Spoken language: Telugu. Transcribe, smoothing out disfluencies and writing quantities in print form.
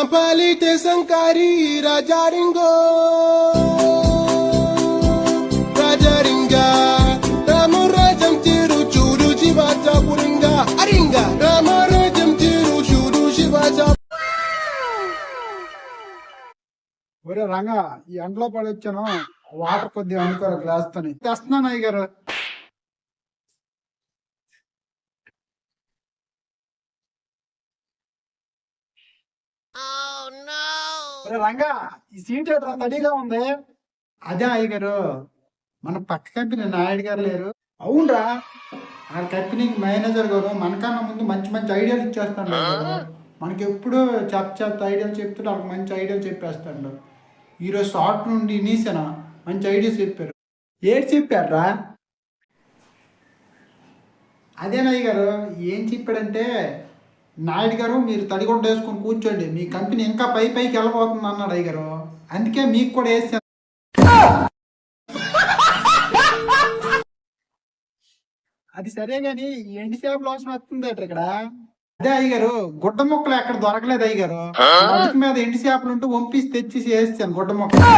Kapalite Sankari Rajaringo Rajaringa Ramurajam Tiru Chudu Shivaja Puringa Aringa Ramarajam Tiru Chudu Shivaja. ఒరే రంగా ఈ ఎండలో పడొచ్చాను వాటర్ కొద్దిగా అనుకోరు గ్లాస్ తోని తెస్తున్నాను అయ్య గారు. ఒరే రంగా ఈ సీట్ రెడీగా ఉంది. అదే అయ్య గారు మన పక్క కంపెనీ నాయుడు గారు లేరు. అవునరా ఆ కంపెనీకి మేనేజర్ గారు మనకన్నా ముందు మంచి మంచి ఐడియాలు ఇచ్చేస్తాడు. మనకి ఎప్పుడు చెత్త ఐడియాలు చెప్తుంటే వాళ్ళకి మంచి ఐడియాలు చెప్పేస్తాడు. ఈరోజు షార్ట్ నుండి నీసేనా మంచి ఐడియాస్ చెప్పారు. ఏడు చెప్పారా? అదేనయ్య గారు ఏం చెప్పాడంటే, నాయుడు గారు మీరు తడిగుడ్డ వేసుకొని కూర్చోండి, మీ కంపెనీ ఇంకా పైకి వెళ్ళబోతుంది అన్నాడు అయ్య గారు. అందుకే మీకు కూడా వేసాను. అది సరే గాని ఎండి చేపలు అవసరం వస్తుంది ఇక్కడ. అదే అయ్య గారు గుడ్డ మొక్కలు ఎక్కడ దొరకలేదు అయ్య గారు. మీద ఎండి చేపలు ఉంటూ వంపిసి తెచ్చి వేస్తాను గుడ్డ మొక్కలు.